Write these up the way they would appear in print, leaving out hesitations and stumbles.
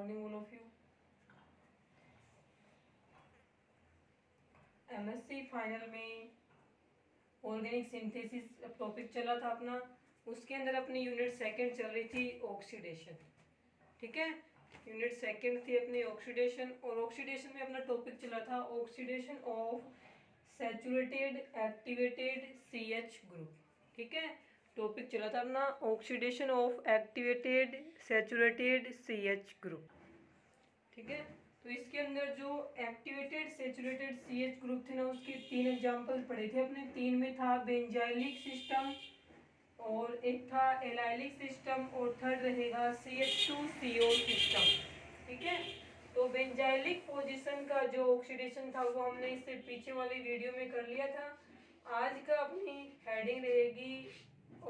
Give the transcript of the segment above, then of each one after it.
morning all of you. MSc final में organic synthesis topic चला था अपना, उसके अंदर अपनी यूनिट सेकंड चल रही थी ऑक्सीडेशन। ठीक है, यूनिट सेकंड थी अपनी ऑक्सीडेशन, और ऑक्सीडेशन में अपना टॉपिक चला था oxidation of saturated activated CH group. ठीक है, टॉपिक चला था अपना oxidation of activated saturated CH group. ठीक है, तो इसके अंदर जो एक्टिवेटेड सैचुरेटेड सीएच ग्रुप थे ना, उसके 3 एग्जांपल पढ़े थे अपने। 3 में था बेंजाइलिक सिस्टम, और एक था एलाइलिक सिस्टम, और थर्ड रहेगा CH2CO सिस्टम। ठीक है, तो बेंजाइलिक पोजीशन का जो ऑक्सीडेशन था वो हमने इससे पीछे वाली वीडियो में कर लिया था। आज का अपनी हेडिंग रहेगी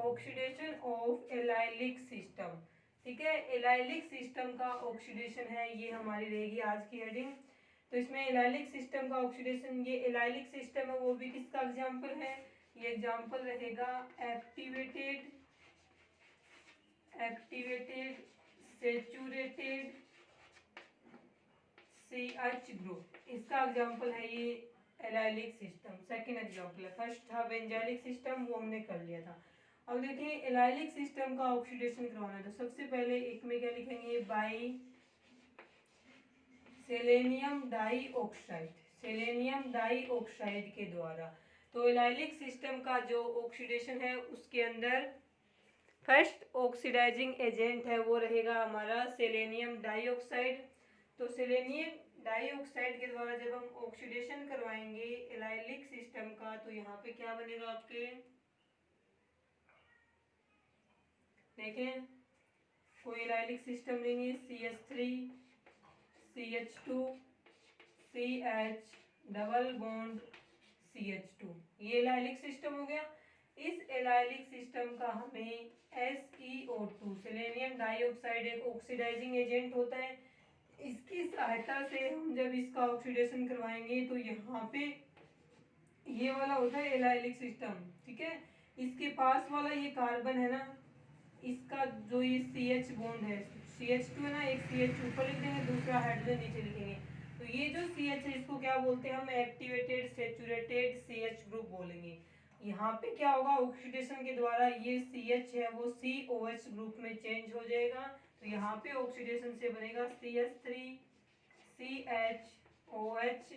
ऑक्सीडेशन ऑफ एलाइलिक सिस्टम। ठीक है, एलाइलिक सिस्टम का ऑक्सीडेशन है, ये हमारी रहेगी आज की हेडिंग। तो इसमें एलाइलिक सिस्टम का ऑक्सीडेशन, ये एलाइलिक सिस्टम है वो भी किसका एग्जांपल है, ये एग्जांपल रहेगा एक्टिवेटेड सैचुरेटेड CH ग्रुप, इसका एग्जांपल है ये एलाइलिक सिस्टम। सेकंड एग्जांपल है, फर्स्ट था बेंजाइलिक सिस्टम, वो हमने कर लिया था। अब देखिए एलाइलिक सिस्टम का ऑक्सीडेशन करवाना है, तो सबसे पहले एक में क्या लिखेंगे, by selenium dioxide, selenium dioxide के द्वारा। तो एलाइलिक सिस्टम का जो ऑक्सीडेशन है उसके अंदर फर्स्ट ऑक्सीडाइजिंग एजेंट है वो रहेगा हमारा सेलेनियम डाइऑक्साइड। तो सेलेनियम डाइऑक्साइड के द्वारा जब हम ऑक्सीडेशन करवाएंगे एलाइलिक सिस्टम का, तो यहाँ पे क्या बनेगा आपके, देखें कोई एलाइलिक सिस्टम लेंगे, CH3 CH2 CH double bond CH2, ये एलाइलिक सिस्टम हो गया। इस एलाइलिक सिस्टम का हमें SeO2 सेलेनियम डाइऑक्साइड एक ऑक्सीडाइजिंग एजेंट होता है, इसकी सहायता से हम जब इसका ऑक्सीडेशन करवाएंगे तो यहाँ पे ये वाला होता है एलाइलिक सिस्टम। ठीक है, इसके पास वाला ये कार्बन है ना, इसका जो ये CH बॉन्ड है, CH2 है ना, एक CH ऊपर लिख देंगे, दूसरा हाइड्रोजन नीचे लिखेंगे। तो ये जो CH है इसको क्या बोलते हैं हम, एक्टिवेटेड सैचुरेटेड CH ग्रुप बोलेंगे। यहाँ पे क्या होगा, ऑक्सीडेशन के द्वारा ये CH है वो COH ग्रुप में चेंज हो जाएगा। तो यहाँ पे ऑक्सीडेशन से बनेगा CH3 CHOH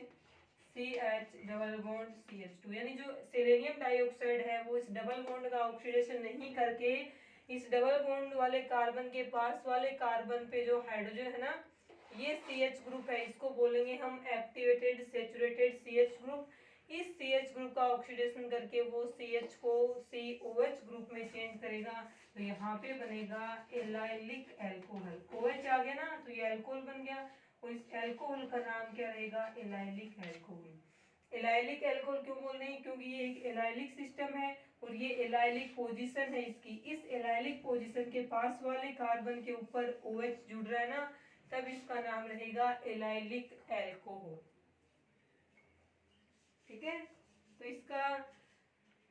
CH double bond CH2, यानी जो सेलेनियम डाइऑक्साइड है वो इस डबल बॉन्ड का ऑक्सीडेशन नहीं करके इस डबल बॉन्ड वाले कार्बन के पास वाले कार्बन पे जो हाइड्रोजन है ना, ये CH ग्रुप है, इसको बोलेंगे हम एक्टिवेटेड सैचुरेटेड CH ग्रुप। इस CH ग्रुप का ऑक्सीडेशन करके वो CH को COH ग्रुप में चेंज करेगा। तो यहाँ पे बनेगा एलाइलिक एल्कोहल, OH आ गया ना, तो ये एल्कोहल बन गया, और इस एल्कोहल का नाम क्या रहेगा, एलाइलिक एल्कोहल। एलाइलिक एल्कोहल क्यों बोल रहे हैं, क्योंकि ये एक एलाइलिक सिस्टम है और ये एलाइलिक पोजीशन है इसकी, इस एलाइलिक पोजीशन के पास वाले कार्बन के ऊपर OH जुड़ रहा है ना, तब इसका नाम रहेगा एलाइलिक एल्कोहल। ठीक है, तो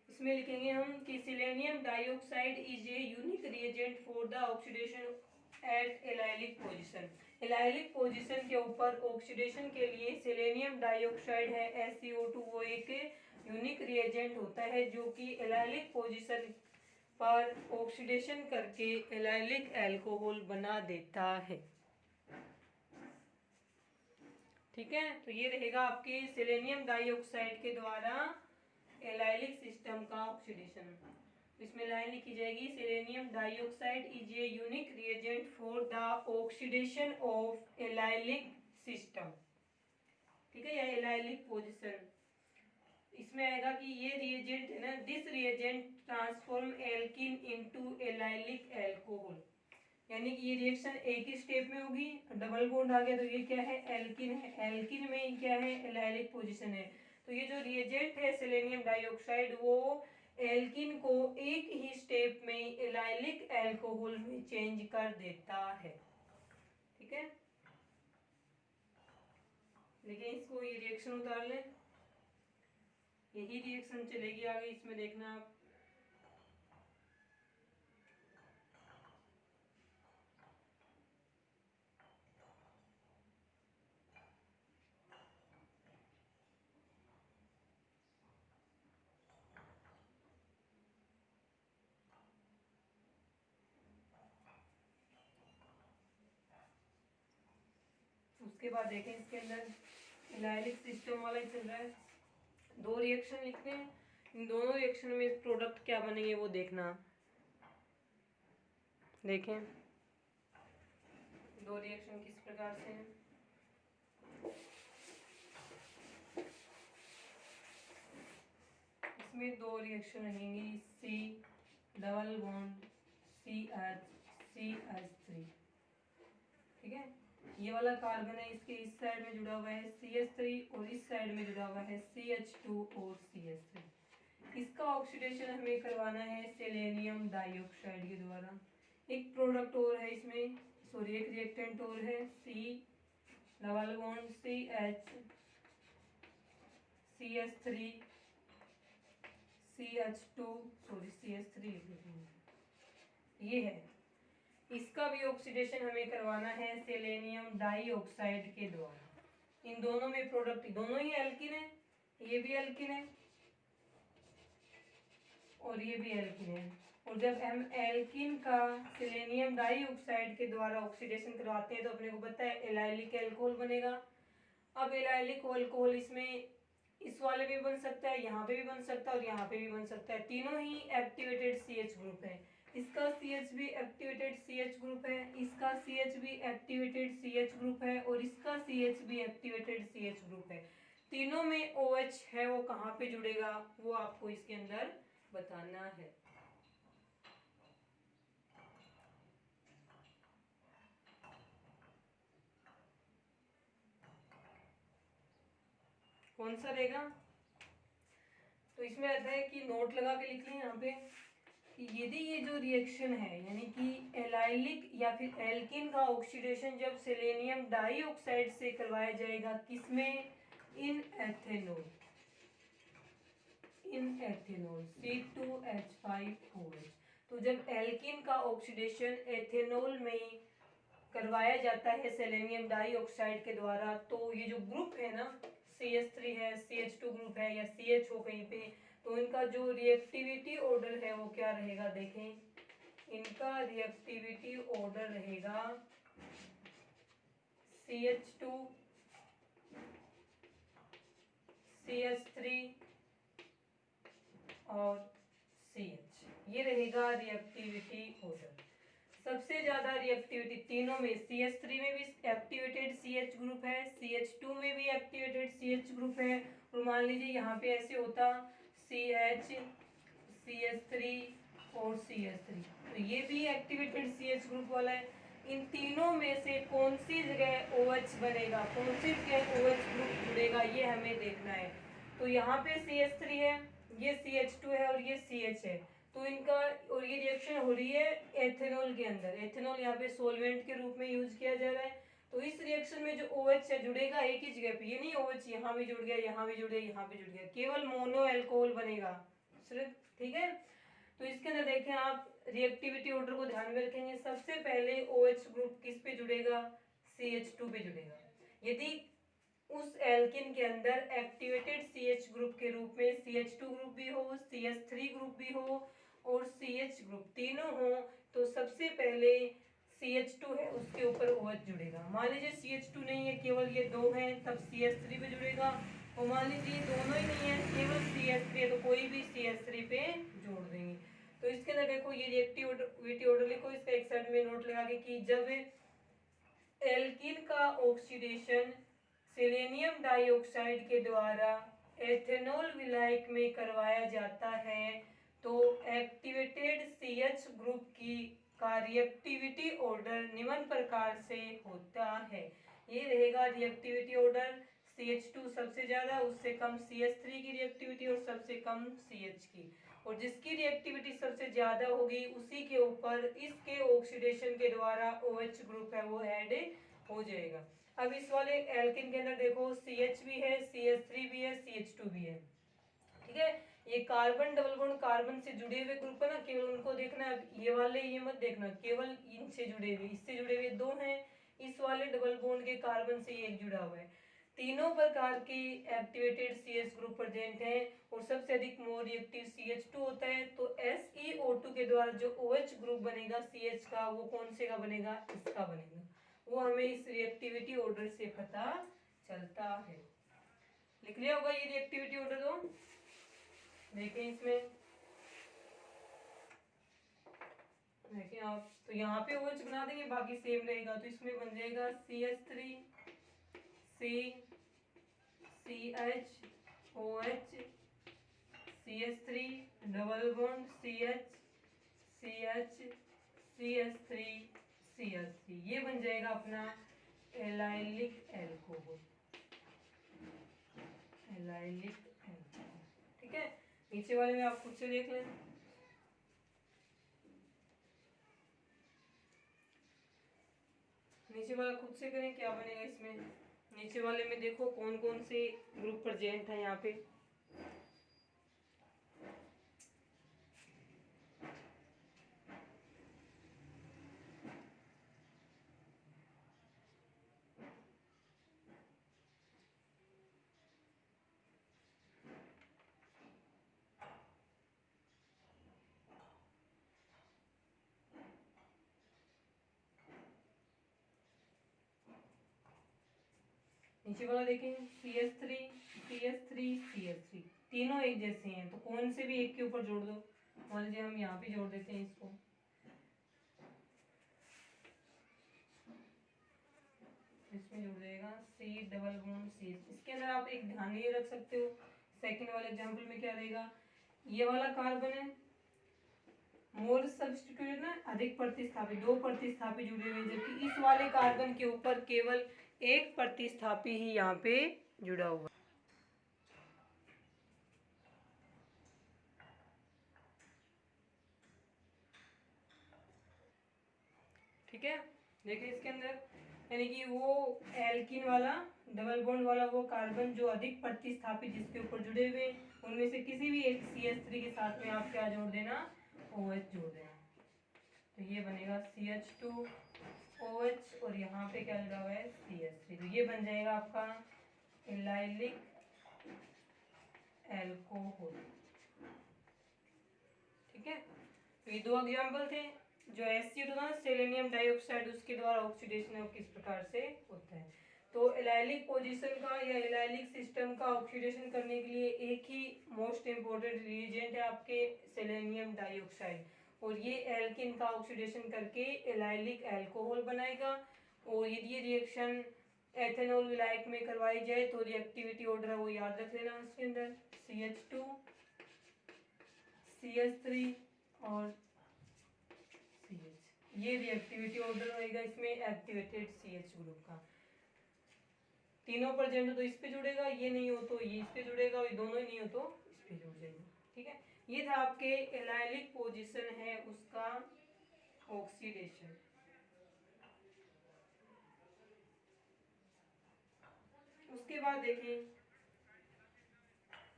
इसमें लिखेंगे हम कि selenium dioxide is a unique reagent for the oxidation at allylic position. Allylic position के ऊपर ऑक्सीडेशन के लिए सेलेनियम डाइऑक्साइड है SeO2, वो एक यूनिक रिएजेंट होता है जो कि एलाइलिक पोजीशन पर ऑक्सीडेशन करके एलाइलिक एल्कोहल बना देता है। ठीक है, तो ये रहेगा आपके सेलेनियम डाइऑक्साइड के द्वारा एलाइलिक सिस्टम का ऑक्सीडेशन। इसमें लाइन लिखी जाएगी, selenium dioxide is a unique reagent for the oxidation of allylic system. ठीक है, या एलाइलिक पोजीशन, इसमें आएगा कि ये रिएजेंट है ना, this reagent transform alkene into allylic alcohol, यानी कि ये रिएक्शन एक ही स्टेप में होगी, डबल बॉन्ड आ गया तो ये क्या है, एल्किन है, एल्किन में क्या है, एलाइलिक पोजीशन है। तो ये जो रिएजेंट है सेलेनियम डाइऑक्साइड वो एल्किन को एक ही स्टेप में एलाइलिक एल्कोहल में चेंज कर देता है। ठीक है, लेकिन इसको ये रिएक्शन उतार ले, यही रिएक्शन चलेगी आगे, इसमें देखना आप। उसके बाद देखें इसके अंदर एलाइलिक सिस्टम वाला ही चल रहा है, 2 रिएक्शन लिखने हैं, इन दोनों रिएक्शन में प्रोडक्ट क्या बनेंगे वो देखना। देखें 2 रिएक्शन किस प्रकार से हैं। इसमें 2 रिएक्शन रहेंगी, C डबल बॉन्ड CH3, ठीक है। ये वाला कार्बन है, इसके इस साइड में जुड़ा हुआ है CH3 और इस साइड में जुड़ा हुआ है CH2 और CH3। इसका ऑक्सीडेशन हमें करवाना है सेलेनियम डाइऑक्साइड के द्वारा। एक प्रोडक्ट और है इसमें, सॉरी एक रिएक्टेंट और है, C double bond CH3 CH2 sorry CH3 ये है। इसका भी ऑक्सीडेशन हमें करवाना है सेलेनियम डाइऑक्साइड के द्वारा। इन दोनों में प्रोडक्ट, दोनों ही एल्किन है, ये भी एल्किन है और ये भी एल्किन है। और जब हम एल्किन का सेलेनियम डाइऑक्साइड के द्वारा ऑक्सीडेशन करवाते हैं तो अपने को पता है एलाइलिक अल्कोहल बनेगा। अब एलाइलिक अल्कोहल इसमें इस वाले भी बन सकता है, यहाँ पे भी बन सकता है और यहाँ पे भी बन सकता है। तीनों ही एक्टिवेटेड CH ग्रुप है। इसका CH भी एक्टिवेटेड CH ग्रुप है, इसका CH भी एक्टिवेटेड CH ग्रुप है और इसका CH भी एक्टिवेटेड CH ग्रुप है। तीनों में OH है, वो कहाँ पे जुड़ेगा वो आपको इसके अंदर बताना है। कौन सा रहेगा? तो इसमें आता है कि नोट लगा के लिख लें यहाँ पे कि यदि ये जो रिएक्शन है यानी कि एलाइलिक या फिर एल्किन का ऑक्सीडेशन जब सेलेनियम डाइऑक्साइड से करवाया जाएगा, किसमें? इन एथेनॉल C2H5OH। तो जब एल्किन का ऑक्सीडेशन एथेनॉल में करवाया जाता है सेलेनियम डाइऑक्साइड के द्वारा, तो ये जो ग्रुप है ना CH3 है, CH2 ग्रुप है या CH हो कहीं पे, तो इनका जो रिएक्टिविटी ऑर्डर है वो क्या रहेगा? देखें इनका रिएक्टिविटी ऑर्डर रहेगा CH2 CH3 और CH, ये रहेगा रिएक्टिविटी ऑर्डर। सबसे ज्यादा रिएक्टिविटी तीनों में, CH3 में भी एक्टिवेटेड CH ग्रुप है, CH2 में भी एक्टिवेटेड CH ग्रुप है, और मान लीजिए यहाँ पे ऐसे होता CH CH3 और CH3, तो ये भी एक्टिवेटेड CH ग्रुप वाला है। इन तीनों में से कौन सी जगह OH बनेगा, कौन सी जगह OH ग्रुप जुड़ेगा, ये हमें देखना है। तो यहाँ पे CH3 है, ये CH2 है और ये CH है, तो इनका और ये रिएक्शन हो रही है एथेनॉल के अंदर। एथेनॉल यहाँ पे सोलवेंट के रूप में यूज किया जा रहा है। तो इस रिएक्शन में जो OH है जुड़ेगा एक ही जगह पे, ये नहीं OH यहाँ भी जुड़ गया, यहाँ भी जुड़ गया, यहाँ पे जुड़ गया, केवल मोनो एल्कोहल बनेगा सिर्फ, ठीक है। तो इसके अंदर देखें आप रिएक्टिविटी ऑर्डर को ध्यान में रखेंगे। सबसे पहले OH ग्रुप किस पे जुड़ेगा? CH2 पे जुड़ेगा। यदि उस एल्किन के अंदर एक्टिवेटेड CH ग्रुप के रूप में CH2 ग्रुप भी हो, CH3 ग्रुप भी हो और CH ग्रुप तीनों हो, तो सबसे पहले CH2 है उसके ऊपर OH जुड़ेगा। मान लीजिए CH2 नहीं है, केवल ये 2 हैं, तब CH3 पे जुड़ेगा। और मान लीजिए दोनों ही नहीं है, केवल CH3 है, तो कोई भी CH3 पे जोड़ देंगे। तो इसके अंदर देखो ये रिएक्टिविटी ऑर्डर लिखो, इसका एक साइड में नोट लगा के कि जब एल्किन का ऑक्सीडेशन सेलेनियम डाइऑक्साइड के द्वारा एथेनॉल विलायक में करवाया जाता है, तो एक्टिवेटेड CH ग्रुप की का रिएक्टिविटी ऑर्डर निम्न प्रकार से होता है। ये रहेगा रिएक्टिविटी ऑर्डर। CH2 सबसे ज्यादा, उससे कम CH3 की रिएक्टिविटी और सबसे कम CH की, और जिसकी रिएक्टिविटी सबसे ज्यादा होगी उसी के ऊपर इसके ऑक्सीडेशन के द्वारा OH ग्रुप है वो ऐड हो जाएगा। अब इस वाले एल्किन के अंदर देखो CH भी है, CH3 भी है, CH2 भी है, ठीक है। ये कार्बन डबल बॉन्ड कार्बन से जुड़े हुए ग्रुप है ना, केवल उनको देखना है। ये वाले ये मत देखना, केवल इनसे जुड़े हुए, इससे जुड़े हुए 2 हैं, इस वाले डबल बॉन्ड के कार्बन से एक जुड़ा हुआ है। तीनों प्रकार की एक्टिवेटेड CH ग्रुप प्रेजेंट है और सबसे अधिक मोर रिएक्टिव CH2 होता है। तो SeO2 के द्वारा जो OH ग्रुप बनेगा CH का, वो कौन से का बनेगा? इसका बनेगा। वो हमें इस रिएक्टिविटी ऑर्डर से पता चलता है। लिख लिया होगा ये रिएक्टिविटी ऑर्डर तो देखें इसमें, देखिए आप तो यहाँ पे OH बना देंगे, बाकी सेम रहेगा, तो इसमें बन जाएगा CH3 C CH OH CH3 double bond CH CH CH3 CH3, ये बन जाएगा अपना एलाइलिक एल्कोहल, एलाइलिक एल्कोहल। ठीक है, नीचे वाले में आप खुद से देख लें। नीचे वाला खुद से करें क्या बनेगा इसमें। नीचे वाले में देखो कौन कौन से ग्रुप प्रेजेंट है यहाँ पे। नीचे वाला देखें CH3 CH3 CH3, तीनों एक जैसे हैं, तो कौन से भी एक के ऊपर जोड़ दो। मान लीजिए हम यहाँ पे जोड़ देते हैं इसको, इसमें जुड़ जाएगा C डबल बॉन्ड CH। इसके अंदर आप एक ध्यान ये रख सकते हो, सेकंड वाले एग्जांपल में क्या देगा, ये वाला कार्बन है मोर सब्स्टिट्यूटेड ना, अधिक प्रतिस्थापी, दो प्रतिस्थापी जुड़े हुए, जबकि इस वाले कार्बन के ऊपर केवल एक प्रतिस्थापी ही यहाँ पे जुड़ा हुआ। ठीक है, देखिए इसके अंदर यानी कि वो एल्किन वाला डबल बॉन्ड वाला वो कार्बन जो अधिक प्रतिस्थापी जिसके ऊपर जुड़े हुए, उनमें से किसी भी एक CH3 के साथ में आप क्या जोड़ देना, OH जोड़ देना। तो ये बनेगा CH2 OH और यहाँ पे क्या जुड़ा हुआ है CH3, तो ये बन जाएगा आपका एलाइलिक एल्कोहल। ठीक है, तो ये दो एग्जाम्पल थे। जो HCl होता है ना सेलेनियम डाइऑक्साइड, उसके द्वारा ऑक्सीडेशन किस प्रकार से होता है। तो एलाइलिक पोजीशन का या एलाइलिक सिस्टम का ऑक्सीडेशन करने के लिए एक ही मोस्ट इम्पोर्टेंट रिएजेंट है आपके सेलेनियम डाइऑक्साइड, और ये एल्किन का ऑक्सीडेशन करके एलाइलिक एल्कोहल बनाएगा। और यदि ये रिएक्शन एथेनॉल विलायक में करवाई जाए तो रिएक्टिविटी ऑर्डर है वो याद रख लेना, उसके अंदर CH2 CH3 और CH, ये रिएक्टिविटी ऑर्डर रहेगा इसमें एक्टिवेटेड CH ग्रुप का। तीनों प्रेजेंट हो तो इस पे जुड़ेगा, ये नहीं हो तो ये इस पे जुड़ेगा, और ये दोनों ही नहीं हो तो इस पे जुड़ जाएगा। ठीक है, ये था आपके एलाइलिक पोजीशन है उसका ऑक्सीडेशन। उसके बाद देखें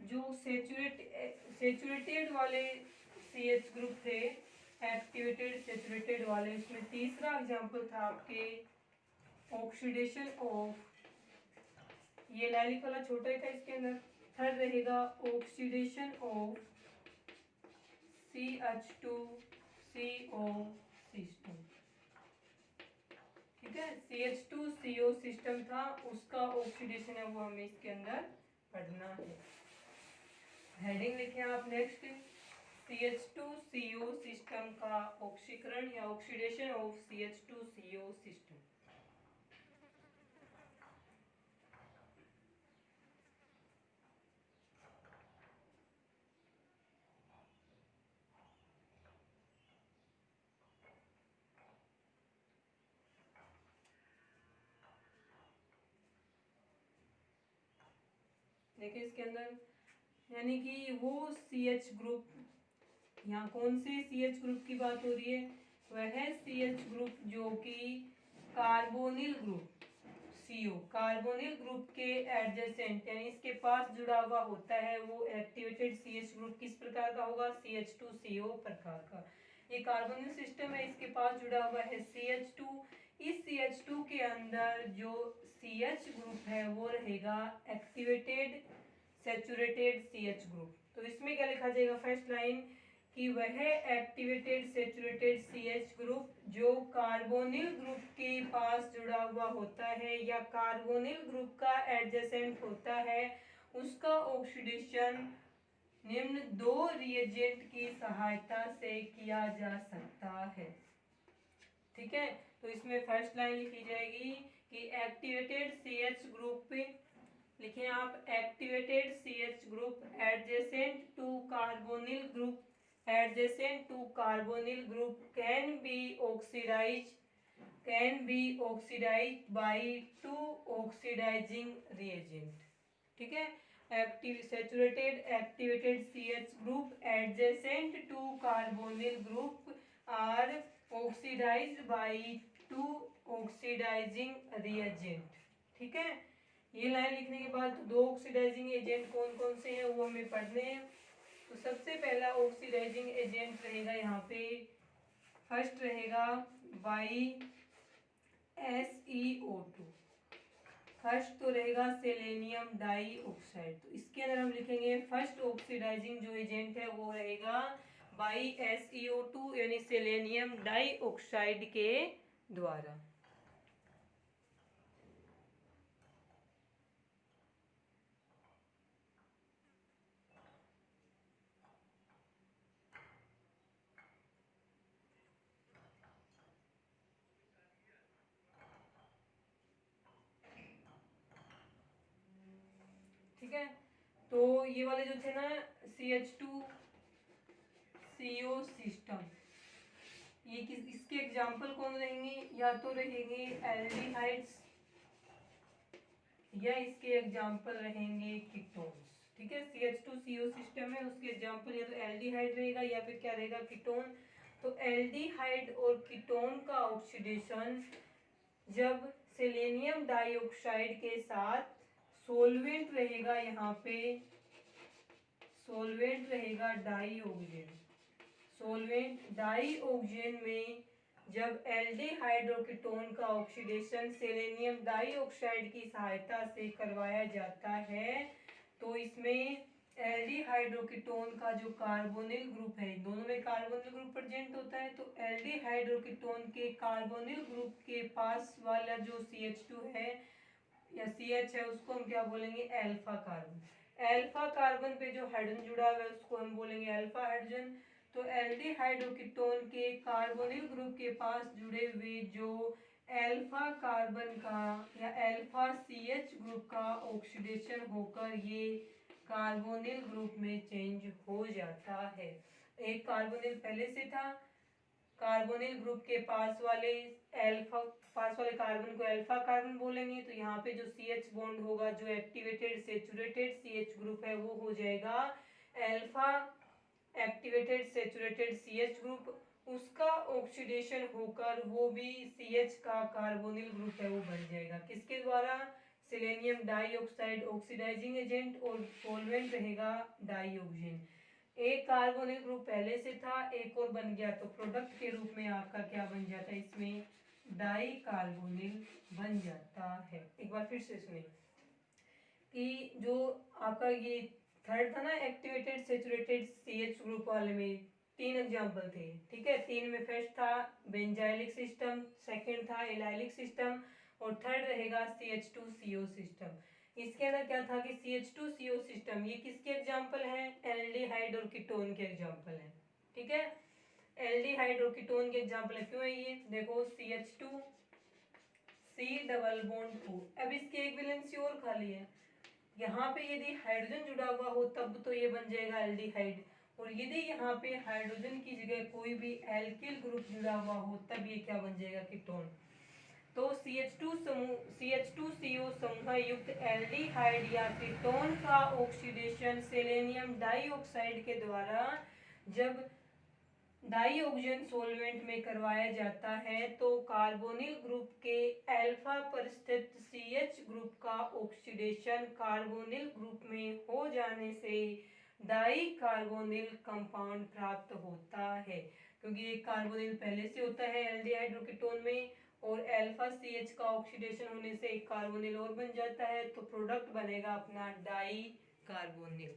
जो सेचुरेटेड वाले CH ग्रुप थे, एक्टिवेटेड सेचुरेटेड वाले, इसमें तीसरा एग्जांपल था आपके ऑक्सीडेशन ऑफ, ये लाइलिक वाला छोटा ही था इसके अंदर। थर्ड रहेगा ऑक्सीडेशन ऑफ CH2CO सिस्टम। ठीक है, CH2CO सिस्टम था, उसका ऑक्सीडेशन है वो हमें इसके अंदर पढ़ना है। हेडिंग लिखे आप नेक्स्ट, CH2CO सिस्टम का ऑक्सीकरण या ऑक्सीडेशन ऑफ CH2CO सिस्टम। देखिए इसके अंदर यानी कि वो CH ग्रुप, यहाँ कौन से CH ग्रुप की बात हो रही है, वह CH ग्रुप जो कि carbonyl group CO carbonyl group के एडजेसेंट यानी इसके पास जुड़ा हुआ होता है, वो एक्टिवेटेड CH ग्रुप किस प्रकार का होगा, CH2CO प्रकार का। ये कार्बोनिल सिस्टम है, इसके पास जुड़ा हुआ है CH2, इस CH2 के अंदर जो CH ग्रुप है वो रहेगा एक्टिवेटेड सेचुरेटेड CH ग्रुप। तो इसमें क्या लिखा जाएगा, फर्स्ट लाइन कि वह एक्टिवेटेड सेचुरेटेड CH ग्रुप जो कार्बोनिल ग्रुप के पास जुड़ा हुआ होता है या कार्बोनिल ग्रुप का एडजेसेंट होता है, उसका ऑक्सीडेशन निम्न दो रिएजेंट की सहायता से किया जा सकता है। ठीक है, तो इसमें फर्स्ट लाइन लिखी जाएगी कि एक्टिवेटेड CH ग्रुप, लिखें आप activated CH group adjacent to carbonyl group, adjacent to carbonyl group can be oxidized by two oxidizing reagent. ठीक है, activated CH group adjacent to carbonyl group are oxidized by two oxidizing reagent. ठीक है, ये line लिखने के बाद दो oxidising agent कौन कौन से हैं वो हमें पढ़ने हैं। तो सबसे पहला ऑक्सीडाइजिंग एजेंट रहेगा यहाँ पे, फर्स्ट रहेगा YsEO2। फर्स्ट तो रहेगा सेलेनियम डाइऑक्साइड, तो इसके अंदर हम लिखेंगे फर्स्ट ऑक्सीडाइजिंग जो एजेंट है वो रहेगा YsEO2 यानी सेलेनियम डाइऑक्साइड के द्वारा। ठीक है, तो ये वाले जो थे ना CH2CO सिस्टम, ये इसके एग्जाम्पल कौन रहेंगे, या तो रहेंगे एल्डिहाइड्स या इसके एग्जाम्पल रहेंगे कीटोन्स। ठीक है, CH2CO सिस्टम है, उसके एग्जाम्पल या तो एल्डिहाइड रहेगा या फिर क्या रहेगा, कीटोन। तो एल्डिहाइड और कीटोन का ऑक्सीडेशन जब सेलेनियम डाइऑक्साइड के साथ सोलवेंट रहेगा, यहाँ पे सोलवेंट रहेगा डाइऑक्जेन, सोलवेंट डाइऑक्जेन में जब एल्डिहाइड और कीटोन का ऑक्सीडेशन सेलेनियम डाइऑक्साइड की सहायता से करवाया जाता है, तो इसमें एल्डिहाइड और कीटोन का जो कार्बोनिल ग्रुप है, दोनों में कार्बोनिल ग्रुप प्रेजेंट होता है, तो एल्डिहाइड और कीटोन के कार्बोनिल ग्रुप के पास वाला जो CH2 है या CH है, उसको हम क्या बोलेंगे, अल्फा कार्बन। अल्फा कार्बन पे जो हाइड्रोजन जुड़ा हुआ है उसको हम बोलेंगे अल्फा हाइड्रोजन। तो एल्डिहाइड और कीटोन के कार्बोनिल ग्रुप के पास जुड़े हुए जो अल्फा कार्बन का या अल्फा CH ग्रुप का ऑक्सीडेशन होकर ये कार्बोनिल ग्रुप में चेंज हो जाता है। एक कार्बोनिल पहले से था, कार्बोनिल ग्रुप के पास वाले कार्बन को अल्फा कार्बन बोलेंगे, तो यहाँ पे जो CH बॉन्ड होगा जो एक्टिवेटेड सेचुरेटेड CH ग्रुप है वो हो जाएगा alpha activated saturated CH group, उसका ऑक्सीडेशन होकर वो भी CH का कार्बोनिल ग्रुप है वो बन जाएगा, किसके द्वारा, सेलेनियम डाइऑक्साइड ऑक्सीडाइजिंग एजेंट, और सॉल्वेंट रहेगा डाइऑक्जेन। एक कार्बोनिल ग्रुप पहले से था, एक और बन गया, तो प्रोडक्ट के रूप में आपका क्या बन जाता है, इसमें डाई कार्बोनिल बन जाता है। एक बार फिर से सुनिए कि जो आपका ये थर्ड था ना एक्टिवेटेड सेचुरेटेड CH ग्रुप वाले में तीन एग्जांपल थे। ठीक है, तीन में फर्स्ट था बेंजाइलिक सिस्टम, सेकंड था एलाइलिक सिस्टम, और थर्ड रहेगा CH2CO सिस्टम। इसके अंदर क्या था कि CH2CO सिस्टम ये किसके एग्जांपल हैं, एल्डिहाइड और कीटोन के एग्जांपल हैं। ठीक है, एल्डिहाइड और कीटोन के एग्जांपल क्यों है, ये देखो CH2 C डबल बॉन्ड 2, अब इसकी एक वैलेंसी और खाली है, यहाँ पे यदि हाइड्रोजन जुड़ा हुआ हो तब तो ये बन जाएगा एल्डिहाइड, और यदि यहाँ पे हाइड्रोजन की जगह कोई भी एल्किल ग्रुप जुड़ा हुआ हो तब ये क्या बन जाएगा, कीटोन। तो CH2CO समूह युक्त एल्डिहाइड या कीटोन का ऑक्सीडेशन सेलेनियम डाइऑक्साइड के द्वारा जब डाइऑक्जेन सॉल्वेंट में करवाया जाता है तो कार्बोनिल ग्रुप के अल्फा पर स्थित CH ग्रुप का ऑक्सीडेशन कार्बोनिल ग्रुप में हो जाने से डाई कार्बोनिल कंपाउंड प्राप्त होता है, क्योंकि एक कार्बोनिल पहले से होता है एल्डिहाइड और कीटोन में, और अल्फा CH का ऑक्सीडेशन होने से एक कार्बोनिल और बन जाता है, तो प्रोडक्ट बनेगा अपना डाई कार्बोनिल।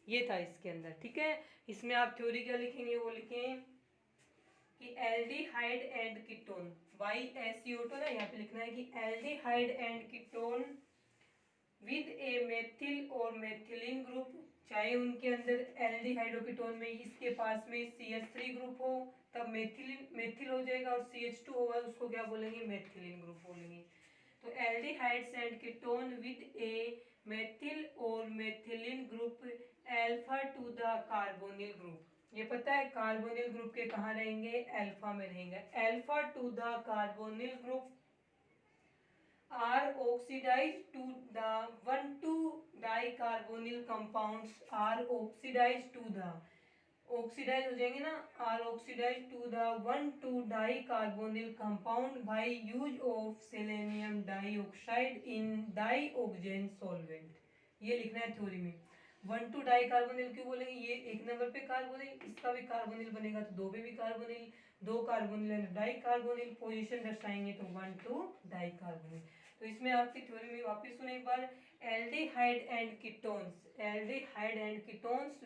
ये था इसके अंदर, ठीक है। इसमें आप थ्योरी क्या लिखेंगे, वो लिखें कि एल्डिहाइड एंड कीटोन, YaCO2 ना, यहाँ पे लिखना है कि aldehyde and ketone with a methyl और मेथिलीन ग्रुप, चाहे उनके अंदर एल्डिहाइड और कीटोन में इसके पास में CH3 ग्रुप हो, तब मेथिल हो जाएगा, और CH2 होगा उसको क्या बोलेंगे, मेथिलीन ग्रुप बोलेंगे। तो aldehydes and ketone with a methyl और methylene group alpha to the carbonyl group, ये पता है कार्बोनिल ग्रुप के कहाँ रहेंगे, अल्फा में रहेंगे। Alpha to the carbonyl group are oxidized to the 1,2-dicarbonyl compounds are oxidized to the, oxidize हो जाएंगे ना, are oxidize to the 1,2-dicarbonyl compound by use of selenium dioxide in dioxane solvent, ये लिखना है theory में। 1,2-dicarbonyl क्यों बोलेंगे, ये एक नंबर पे कार्बोनिल, इसका भी कार्बोनिल बनेगा तो दो पे भी कार्बोनिल, दो कार्बोनिल डाइकार्बोनिल, पोजीशन दर्शाएंगे तो 1,2-dicarbonyl। तो इसमें आपकी थ्योरी में वापस सुने एक बार, aldehyde and ketones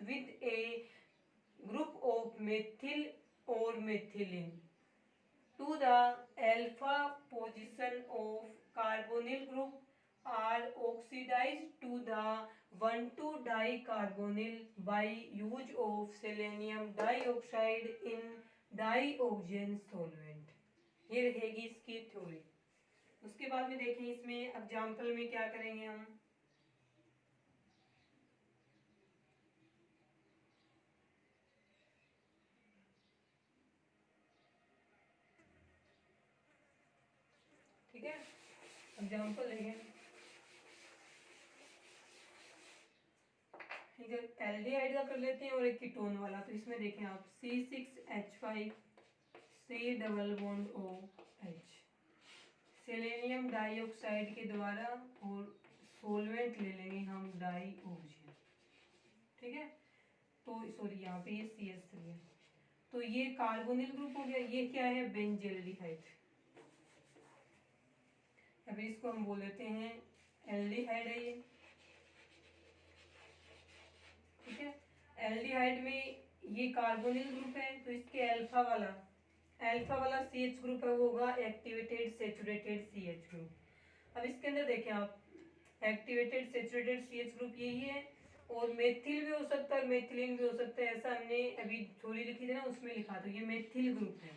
with a group of methyl or methylene to the alpha position of carbonyl group are oxidized to the 1,2-dicarbonyl by use of selenium dioxide in dioxane solvent, ये रहेगी इसकी theory. उसके बाद में देखें इसमें example में क्या करेंगे हम, ठीक है, एग्जाम्पल लेंगे। ठीक है, एल्डिहाइड का कर लेते हैं और एक कीटोन वाला। तो इसमें देखें आप C6H5 C double bond OH, selenium dioxide के द्वारा, और सोलवेंट ले लेंगे हम डाइऑक्सीन, ठीक है। तो सॉरी यहाँ पे ये CH3 है, तो ये कार्बोनिल ग्रुप हो गया, ये क्या है, बेंजेल्डिहाइड, अभी इसको हम बोल देते हैं एल्डिहाइड है ये, ठीक है। एल्डिहाइड में ये कार्बोनिल ग्रुप है, तो इसके अल्फा वाला CH ग्रुप है वो होगा एक्टिवेटेड सेचुरेटेड CH ग्रुप। अब इसके अंदर देखें आप, एक्टिवेटेड सेचुरेटेड CH ग्रुप यही है, और मेथिल भी हो सकता है, मेथिलीन भी हो सकता है, ऐसा हमने अभी थोड़ी लिखी थी ना उसमें लिखा, तो ये मेथिल ग्रुप है,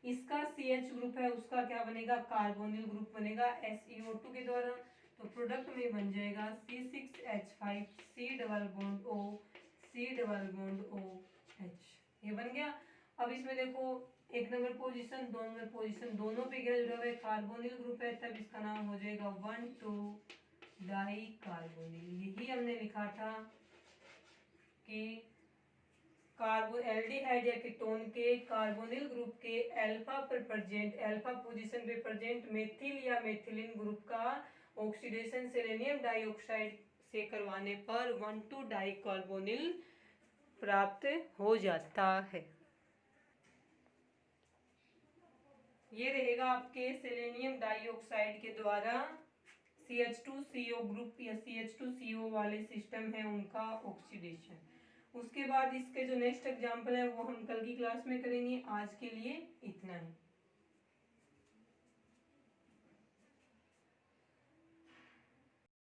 इसका CH ग्रुप है, उसका क्या बनेगा, कार्बोनिल ग्रुप बनेगा SeO2 के द्वारा, तो प्रोडक्ट में बन जाएगा C6H5 C double bond O C double bond OH, ये बन गया। अब इसमें देखो एक नंबर पोजीशन, दो नंबर पोजीशन, दोनों पे क्या जुड़ा हुआ है, कार्बोनिल ग्रुप है, तब इसका नाम हो जाएगा 1,2-डाइकार्बोनिल। यही हमने लिखा था कि कार्बो एल्डिहाइड या कीटोन के कार्बोनिल ग्रुप के अल्फा पर प्रेजेंट, अल्फा पोजीशन पे प्रेजेंट मेथिल या मेथिलीन ग्रुप का ऑक्सीडेशन सेलेनियम डाइऑक्साइड से करवाने पर 1,2-डाइकार्बोनिल प्राप्त हो जाता है। ये रहेगा आपके सेलेनियम डाइऑक्साइड के द्वारा CH2CO ग्रुप या CH2CO वाले सिस्टम है उनका ऑक्सीडेशन। उसके बाद इसके जो नेक्स्ट एग्जाम्पल है वो हम कल की क्लास में करेंगे, आज के लिए इतना ही।